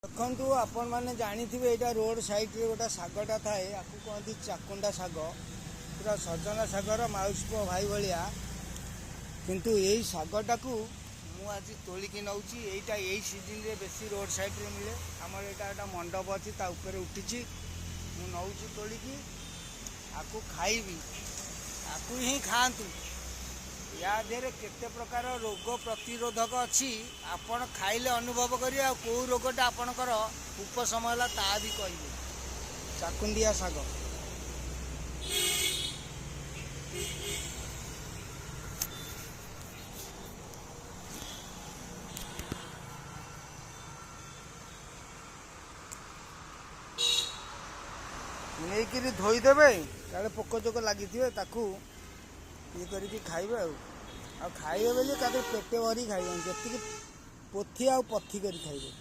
देखु आपण मैंने जानिथिबे एटा रोड साइड रे गोटा शागटा थाए आपको कहती चाकुंडा शाग पूरा सजना शागर माउस पु भाई भाया किंतु यही शागटा को मु आज तोलिकी नौची एटा यही सीजन रे बेसी रोड साइड रे मिले आमर एटा एटा मंडप अच्छी ता ऊपर उठी मु नौची तोलिकी आपको खाइबी आपको ही खातु या देहरे केते प्रकार रोग प्रतिरोधक अच्छी आपण खाइले अनुभव करिए आ को रोगटा आपणकर उपशम है ता भी कहे चाकुंडिया शाग नहीं धोईदेवे काले पोक जोक लगी ये करके खाइबे आ खाइबे बोली पेटे भरी खाइबे जी पोथी आ पथी कर खाइबे।